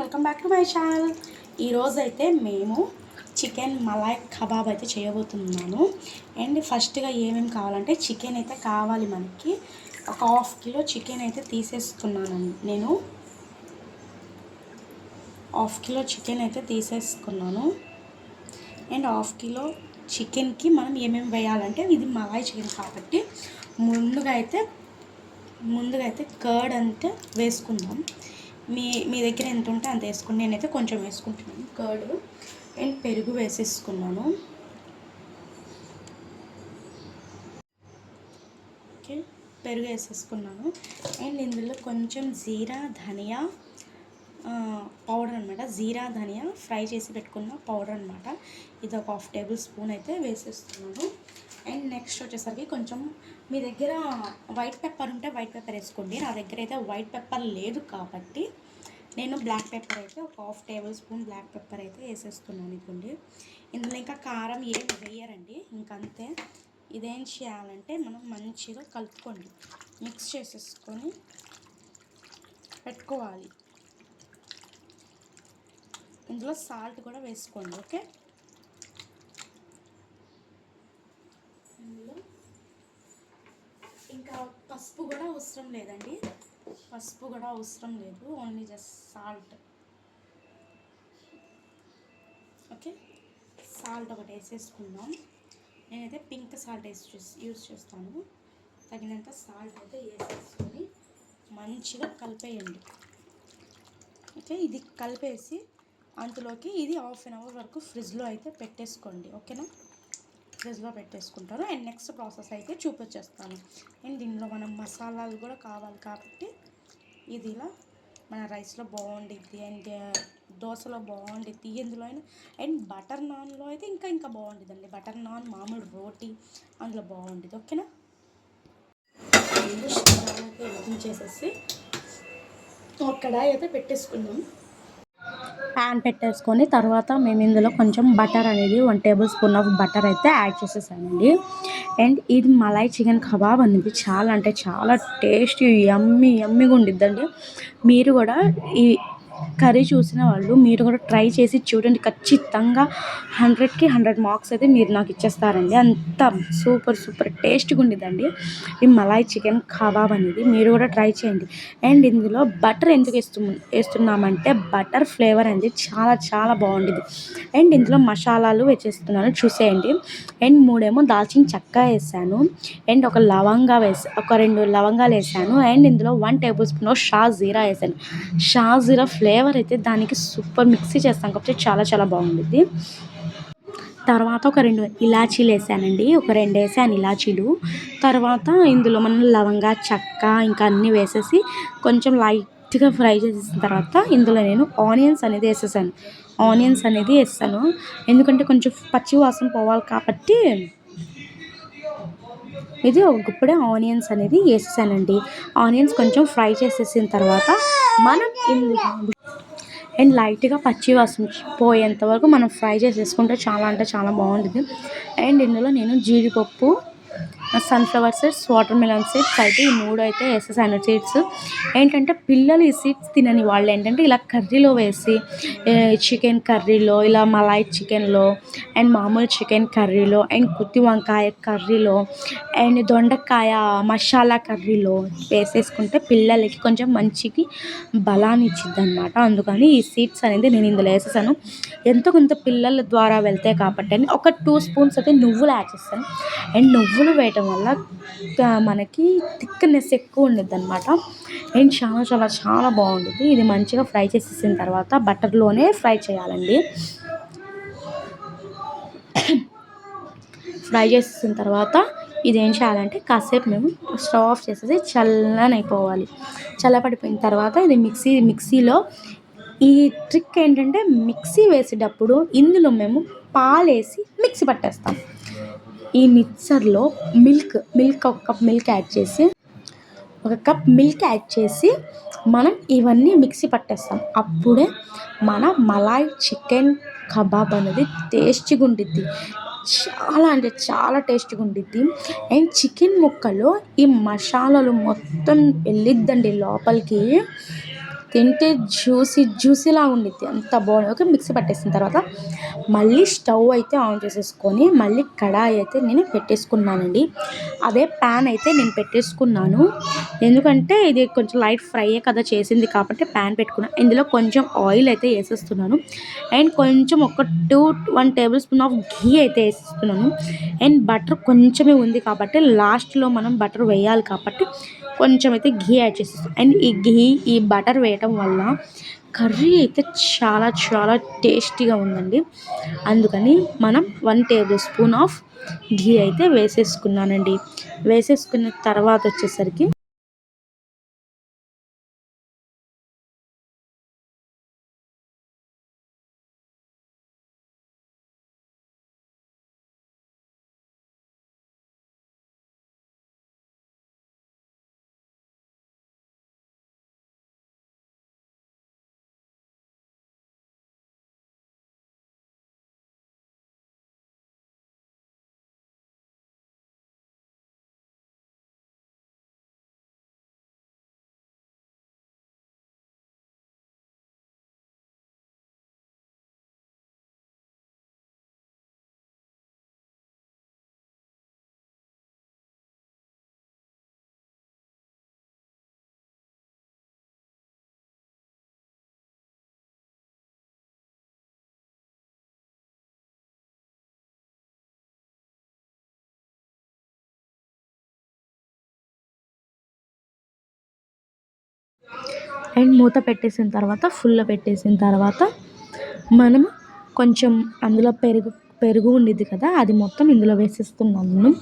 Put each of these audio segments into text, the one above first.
Welcome back to my channel. ఈరోజు అయితే మేము చికెన్ మలాయ్ కబాబ్ అయితే చేయబోతున్నాను. అండ్ ఫస్ట్గా ఏమేమి కావాలంటే చికెన్ అయితే కావాలి మనకి. ఒక ½ కిలో చికెన్ అయితే తీసేసుకున్నానండి. నేను ½ కిలో చికెన్ అయితే తీసేసుకున్నాను. అండ్ ½ కిలో చికెన్కి మనం ఏమేమి వేయాలంటే ఇది మలాయ్ చికెన్ కాబట్టి ముందుగా అయితే కర్డ్ అంటే వేసుకుందాం. మీ దగ్గర ఎంత ఉంటే అంత వేసుకోండి. నేనైతే కొంచెం వేసుకుంటున్నాను కర్డ్. అండ్ పెరుగు వేసేసుకున్నాను. ఓకే, పెరుగు వేసేసుకున్నాను. అండ్ ఇందులో కొంచెం జీరా ధనియా పౌడర్ అనమాట. జీరా ధనియా ఫ్రై చేసి పెట్టుకున్న పౌడర్ అనమాట. ఇది ఒక ½ టేబుల్ స్పూన్ అయితే వేసేస్తున్నాను. అండ్ నెక్స్ట్ వచ్చేసరికి కొంచెం మీ దగ్గర వైట్ పెప్పర్ ఉంటే వైట్ పెప్పర్ వేసుకోండి. నా దగ్గర అయితే వైట్ పెప్పర్ లేదు కాబట్టి నేను బ్లాక్ పెప్పర్ అయితే ఒక ½ టేబుల్ స్పూన్ బ్లాక్ పెప్పర్ అయితే వేసేస్తున్నాను. ఇదిగోండి, ఇందులో ఇంకా కారం ఏం వేయరండి, ఇంకంతే. ఇదేం చేయాలంటే మనం మంచిగా కలుపుకోండి, మిక్స్ చేసేసుకొని పెట్టుకోవాలి. ఇందులో సాల్ట్ కూడా వేసుకోండి. ఓకే, ఇందులో ఇంకా పసుపు కూడా అవసరం లేదండి. పసుపు కూడా అవసరం లేదు, only just salt. Okay, salt ఒకటి వేసేసుకుందాం. నేనైతే పింక్ సాల్ట్ యూస్ చేస్తాను. తగినంత సాల్ట్ అయితే వేసేసుకొని మంచిగా కలిపేయండి. ఓకే, ఇది కలిపేసి అందులోకి ఇది ½ అవర్ వరకు ఫ్రిడ్జ్లో అయితే పెట్టేసుకోండి. ఓకేనా, ఫ్రిడ్జ్లో పెట్టేసుకుంటారు. అండ్ నెక్స్ట్ ప్రాసెస్ అయితే చూపించేస్తాను. అండ్ దీనిలో మనం మసాలాలు కూడా కావాలి కాబట్టి ఇది ఇలా మన రైస్లో బాగుండిద్ది, అండ్ దోశలో బాగుండిద్ది, ఎందులో అయినా. అండ్ బటర్ నాన్లో అయితే ఇంకా బాగుండిద్దండి. బటర్ నాన్, మామూలు రోటీ అందులో బాగుండిద్ది. ఓకేనా, చేసేసి ఒక కడాయి అయితే పెట్టేసుకుందాం. ప్యాన్ పెట్టేసుకొని తర్వాత మేము ఇందులో కొంచెం బటర్ అనేది 1 టేబుల్ స్పూన్ ఆఫ్ బటర్ అయితే యాడ్ చేసేసానండి. అండ్ ఇది మలాయ్ చికెన్ కబాబ్ అనేది చాలా అంటే చాలా టేస్టీ యమ్మీగా ఉండిద్దండి. మీరు కూడా ఈ కర్రీ చూసిన వాళ్ళు మీరు కూడా ట్రై చేసి చూడండి. ఖచ్చితంగా 100కి 100 మార్క్స్ అయితే మీరు నాకు ఇచ్చేస్తారండి. అంత సూపర్ టేస్ట్గా ఉండిద్దండి ఈ మలాయ్ చికెన్ కబాబ్ అనేది. మీరు కూడా ట్రై చేయండి. అండ్ ఇందులో బటర్ ఎందుకు వేస్తున్నామంటే బటర్ ఫ్లేవర్ అనేది చాలా బాగుండిద్ది. అండ్ ఇందులో మసాలాలు వేసేస్తున్నాను, చూసేయండి. అండ్ 3 దాల్చిన చెక్క వేసాను. అండ్ ఒక 2 లవంగాలు వేసాను. అండ్ ఇందులో 1 టేబుల్ స్పూన్ షాజీరా వేసాను. షాజీరా ఫ్లేవర్ అయితే దానికి సూపర్ మిక్సీ చేస్తాం కాబట్టి చాలా బాగుండిద్ది. తర్వాత ఒక 2 ఇలాచీలు వేసానండి. ఒక 2 వేసాను ఇలాచీలు. తర్వాత ఇందులో మనం లవంగా, చెక్క ఇంకా అన్నీ వేసేసి కొంచెం లైట్గా ఫ్రై చేసేసిన తర్వాత ఇందులో నేను ఆనియన్స్ అనేది వేస్తాను. ఎందుకంటే కొంచెం పచ్చి వాసన పోవాలి కాబట్టి ఇది ఒక గుప్పుడే ఆనియన్స్ అనేది వేసేసానండి. ఆనియన్స్ కొంచెం ఫ్రై చేసేసిన తర్వాత మనం అండ్ లైట్గా పచ్చి వాసన పోయేంత వరకు మనం ఫ్రై చేసేసుకుంటే చాలా అంటే చాలా బాగుంటుంది. అండ్ ఇందులో నేను జీడిపప్పు, sunflower seeds, water melon seeds అయితే ఈ 3 అయితే వేసేసాను. సీడ్స్ ఏంటంటే పిల్లలు ఈ సీడ్స్ తినని వాళ్ళు ఏంటంటే ఇలా కర్రీలో వేసి, చికెన్ కర్రీలో, ఇలా మలాయ్ చికెన్లో, అండ్ మామూలు చికెన్ కర్రీలో, అండ్ గుత్తి వంకాయ కర్రీలో, అండ్ దొండకాయ మసాలా కర్రీలో వేసేసుకుంటే పిల్లలకి కొంచెం మంచికి బలాన్ని ఇచ్చిద్ది అనమాట. అందుకని ఈ సీడ్స్ అనేది నేను ఇందులో వేసేసాను. ఎంతో కొంత పిల్లల ద్వారా వెళ్తే కాబట్టి అని ఒక 2 స్పూన్స్ అయితే నువ్వులు యాడ్ చేస్తాను. అండ్ నువ్వులు వేయటం వల్ల మనకి థిక్నెస్ ఎక్కువ ఉండిద్ది అనమాట. అండ్ చాలా బాగుంటుంది. ఇది మంచిగా ఫ్రై చేసేసిన తర్వాత బటర్లోనే ఫ్రై చేయాలండి. ఫ్రై చేసేసిన తర్వాత ఇదేం చేయాలంటే కాసేపు మేము స్టవ్ ఆఫ్ చేసేసి చల్లనైపోవాలి. చల్లబడిపోయిన తర్వాత ఇది మిక్సీలో ఈ ట్రిక్ ఏంటంటే మిక్సీ వేసేటప్పుడు ఇందులో మేము పాలేసి మిక్సీ పట్టేస్తాం. ఈ మిక్సర్లో ఒక కప్ మిల్క్ యాడ్ చేసి మనం ఇవన్నీ మిక్సీ పట్టేస్తాం. అప్పుడే మన మలాయ్ చికెన్ కబాబ్ అనేది టేస్టీగా ఉండిద్ది. చాలా అంటే చాలా టేస్టీగా ఉండిద్ది. అండ్ చికెన్ ముక్కలో ఈ మసాలాలు మొత్తం వెళ్ళిద్దండి లోపలికి. తింటే జ్యూసీలా ఉండిద్ది, అంత బాగుంది. ఓకే, మిక్సీ పట్టేసిన తర్వాత మళ్ళీ స్టవ్ అయితే ఆన్ చేసేసుకొని మళ్ళీ కడాయి అయితే నేను పెట్టేసుకున్నానండి. అదే ప్యాన్ అయితే నేను పెట్టేసుకున్నాను, ఎందుకంటే ఇది కొంచెం లైట్ ఫ్రైయే కదా చేసింది కాబట్టి ప్యాన్ పెట్టుకున్నాను. ఇందులో కొంచెం ఆయిల్ అయితే వేసేస్తున్నాను అండ్ కొంచెం ఒక 1 టేబుల్ స్పూన్ ఆఫ్ ఘీ అయితే వేసేస్తున్నాను. అండ్ బటర్ కొంచెమే ఉంది కాబట్టి లాస్ట్లో మనం బటర్ వేయాలి కాబట్టి కొంచెం అయితే ఘీ యాడ్ చేసేస్తాం. అండ్ ఈ బటర్ వేయటం వల్ల కర్రీ అయితే చాలా చాలా టేస్టీగా ఉందండి. అందుకని మనం 1 టేబుల్ స్పూన్ ఆఫ్ ఘీ అయితే వేసేసుకున్నానండి. వేసేసుకున్న తర్వాత వచ్చేసరికి అండ్ మూత పెట్టేసిన తర్వాత ఫుల్లో పెట్టేసిన తర్వాత మనం కొంచెం అందులో పెరుగు ఉండిద్ది కదా, అది మొత్తం ఇందులో వేసేస్తున్నాను.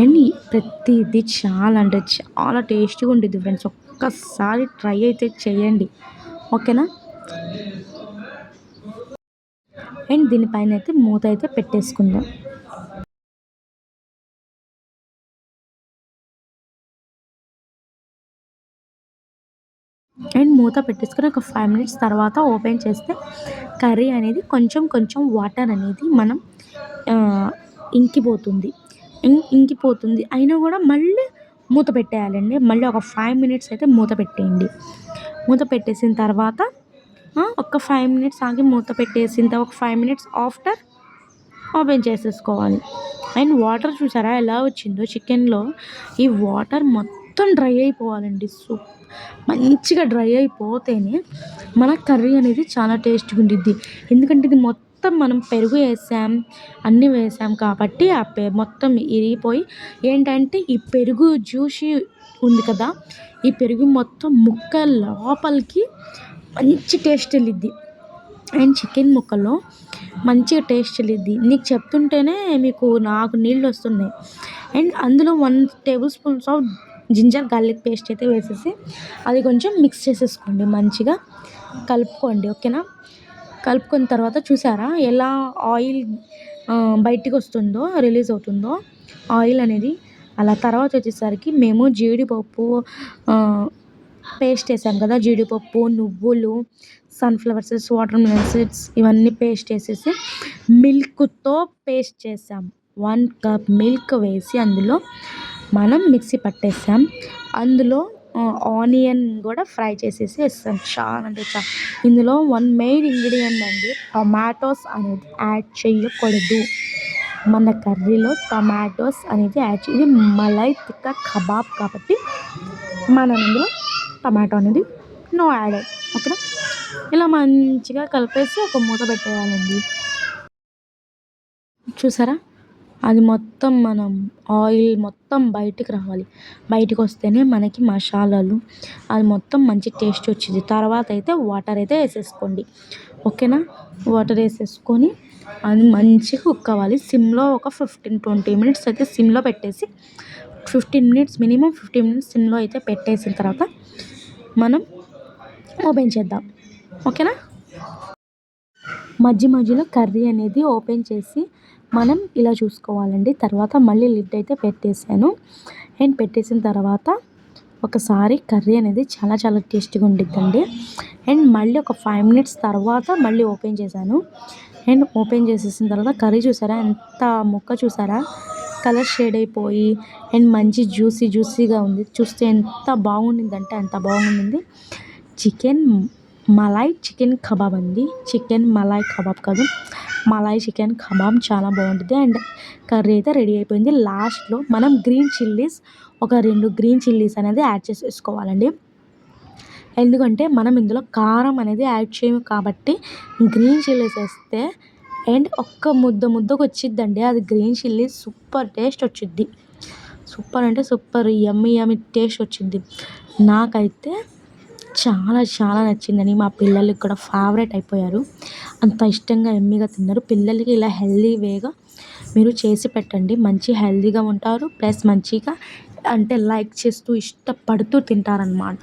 అండ్ ప్రతిదీ చాలా అంటే చాలా టేస్టీగా ఉండిద్ది ఫ్రెండ్స్, ఒక్కసారి ట్రై అయితే చేయండి, ఓకేనా. అండ్ దీనిపైన అయితే మూత అయితే పెట్టేసుకుందాం. అండ్ మూత పెట్టేసుకొని ఒక 5 మినిట్స్ తర్వాత ఓపెన్ చేస్తే కర్రీ అనేది కొంచెం కొంచెం వాటర్ అనేది మనం ఇంకిపోతుంది. ఇంకిపోతుంది అయినా కూడా మళ్ళీ మూత పెట్టేయాలండి. మళ్ళీ ఒక 5 మినిట్స్ అయితే మూత పెట్టేయండి. మూత పెట్టేసిన తర్వాత ఒక 5 మినిట్స్ ఆగి మూత పెట్టేసిన తర్వాత ఒక 5 మినిట్స్ ఆఫ్టర్ ఓపెన్ చేసేసుకోవాలి. అండ్ వాటర్ చూసారా ఎలా వచ్చిందో చికెన్లో, ఈ వాటర్ మొత్తం డ్రై అయిపోవాలండి. మంచిగా డ్రై అయిపోతేనే మన కర్రీ అనేది చాలా టేస్ట్గా ఉండిద్ది. ఎందుకంటే ఇది మొత్తం మనం పెరుగు వేసాం, అన్నీ వేసాం కాబట్టి ఆ మొత్తం ఇరిగిపోయి ఏంటంటే ఈ పెరుగు జ్యూసీ ఉంది కదా, ఈ పెరుగు మొత్తం ముక్క లోపలికి మంచి టేస్ట్ వెళ్ళిద్ది. అండ్ చికెన్ ముక్కలో మంచిగా టేస్ట్ వెళ్ళిద్ది. నీకు చెప్తుంటేనే నాకు నీళ్ళు వస్తున్నాయి. అండ్ అందులో 1 tablespoons of ginger garlic paste అయితే వేసేసి అది కొంచెం మిక్స్ చేసేసుకోండి, మంచిగా కలుపుకోండి, ఓకేనా. కలుపుకున్న తర్వాత చూసారా ఎలా ఆయిల్ బయటికి వస్తుందో, రిలీజ్ అవుతుందో ఆయిల్ అనేది. అలా తర్వాత వచ్చేసరికి మేము జీడిపప్పు పేస్ట్ వేసాం కదా, జీడిపప్పు, నువ్వులు, sunflower seeds, water melon seeds ఇవన్నీ పేస్ట్ వేసేసి మిల్క్తో పేస్ట్ చేసాం. 1 కప్ మిల్క్ వేసి అందులో మనం మిక్సీ పట్టేసాం. అందులో ఆనియన్ కూడా ఫ్రై చేసేసి వేస్తాం. చాలా అంటే చాలా, ఇందులో 1 మెయిన్ ఇంగ్రీడియంట్ అండి, టొమాటోస్ అనేది యాడ్ చేయకూడదు. మన కర్రీలో టొమాటోస్ అనేది ఇది మలై టిక్కా కబాబ్ కాబట్టి మనం ఇందులో టమాటో అనేది నో యాడ్, ఓకేనా. ఇలా మంచిగా కలిపేసి ఒక మూత పెట్టేయాలండి. చూసారా అది మొత్తం మనం ఆయిల్ మొత్తం బయటికి రావాలి. బయటికి వస్తేనే మనకి మసాలాలు అది మొత్తం మంచి టేస్ట్ వచ్చింది. తర్వాత అయితే వాటర్ అయితే వేసేసుకోండి, ఓకేనా. వాటర్ వేసేసుకొని అది మంచిగా కుక్ అవ్వాలి. సిమ్లో ఒక 15-20 మినిట్స్ అయితే సిమ్లో పెట్టేసి 15 మినిట్స్ మినిమం 15 మినిట్స్ సిమ్లో అయితే పెట్టేసిన తర్వాత మనం ఓపెన్ చేద్దాం, ఓకేనా. మధ్యలో కర్రీ అనేది ఓపెన్ చేసి మనం ఇలా చూసుకోవాలండి. తర్వాత మళ్ళీ లిడ్ అయితే పెట్టేసాను. అండ్ పెట్టేసిన తర్వాత ఒకసారి కర్రీ అనేది చాలా చాలా టేస్టీగా ఉండిద్దండి. అండ్ మళ్ళీ ఒక 5 మినిట్స్ తర్వాత మళ్ళీ ఓపెన్ చేశాను. అండ్ ఓపెన్ చేసేసిన తర్వాత కర్రీ చూసారా ఎంత ముక్క చూసారా కలర్ షేడ్ అయిపోయి అండ్ మంచి జ్యూసీగా ఉంది. చూస్తే ఎంత బాగుండిందంటే అంత బాగుండింది. చికెన్ మలాయ్ చికెన్ కబాబ్ అండి. చికెన్ మలాయ్ కబాబ్ కాదు, మలాయ్ చికెన్ కబాబ్ చాలా బాగుంటుంది. అండ్ కర్రీ అయితే రెడీ అయిపోయింది. లాస్ట్లో మనం గ్రీన్ చిల్లీస్ ఒక 2 గ్రీన్ చిల్లీస్ అనేది యాడ్ చేసేసుకోవాలండి. ఎందుకంటే మనం ఇందులో కారం అనేది యాడ్ చేయము కాబట్టి గ్రీన్ చిల్లీస్ వేస్తే అండ్ ఒక్క ముద్దకు వచ్చిద్దండి. అది గ్రీన్ చిల్లీ సూపర్ టేస్ట్ వచ్చిద్ది. సూపర్ అంటే సూపర్ యమ్మీ టేస్ట్ వచ్చిద్ది. నాకైతే చాలా చాలా నచ్చిందని, మా పిల్లలకి కూడా ఫేవరెట్ అయిపోయారు. అంత ఇష్టంగా యమ్మీగా తిన్నారు. పిల్లలకి ఇలా హెల్దీ వేగా మీరు చేసి పెట్టండి, మంచి హెల్దీగా ఉంటారు. ప్లస్ మంచిగా అంటే లైక్ చేస్తూ ఇష్టపడుతూ తింటారనమాట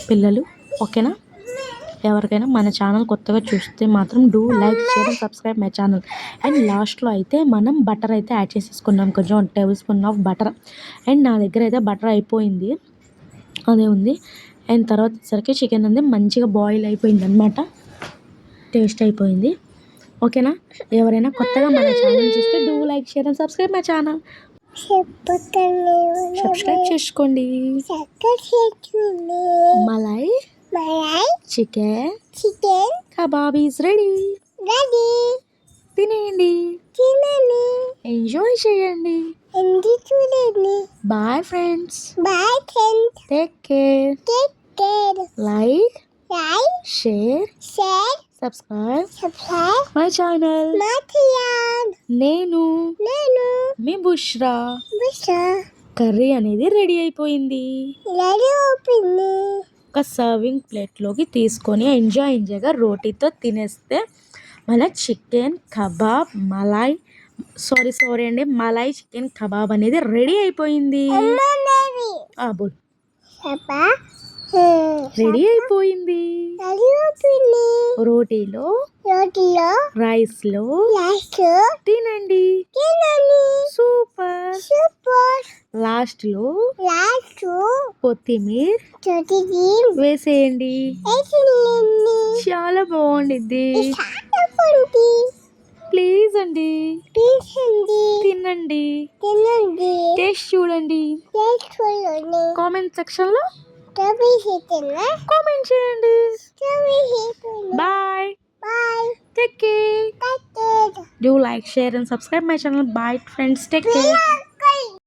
పిల్లలు. ఓకేనా? ఎవరికైనా మన ఛానల్ కొత్తగా చూస్తే మాత్రం do like share and subscribe my channel. And లాస్ట్లో అయితే మనం బటర్ అయితే యాడ్ చేసేసుకున్నాం, కొంచెం 1 table spoon of butter. And నా దగ్గర అయితే బటర్ అయిపోయింది, అదే ఉంది. అండ్ తర్వాత వచ్చేసరికి చికెన్ అనేది మంచిగా బాయిల్ అయిపోయింది అనమాట, టేస్ట్ అయిపోయింది. ఓకేనా? ఎవరైనా కొత్తగా మన ఛానల్ చూస్తే do like share and subscribe my channel. Subscribe చేసుకోండి. Malai chicken kebab is ready. తినేయండి, ఎంజాయ్ చేయండి. Bye friends, take care, like share subscribe my channel. నేను మీ బుష్రా. కర్రీ అనేది రెడీ అయిపోయింది. ఒక సర్వింగ్ ప్లేట్లోకి తీసుకొని ఎంజాయ్గా రోటీతో తినేస్తే మన చికెన్ కబాబ్ సారీ అండి, మలాయ్ చికెన్ కబాబ్ అనేది రెడీ అయిపోయింది. రెడీ అయిపోయింది. రోటీలో రైస్లో తినండి. సూపర్. లాస్ట్లో కొత్తిమీర వేసేయండి, చాలా బాగుండిద్ది. ప్లీజ్ అండి తినండి, టేస్ట్ చూడండి. కామెంట్ సెక్షన్లో కామెంట్ చేయండి. Bye, take care. Do like, share and subscribe my channel. Bye friends, take care.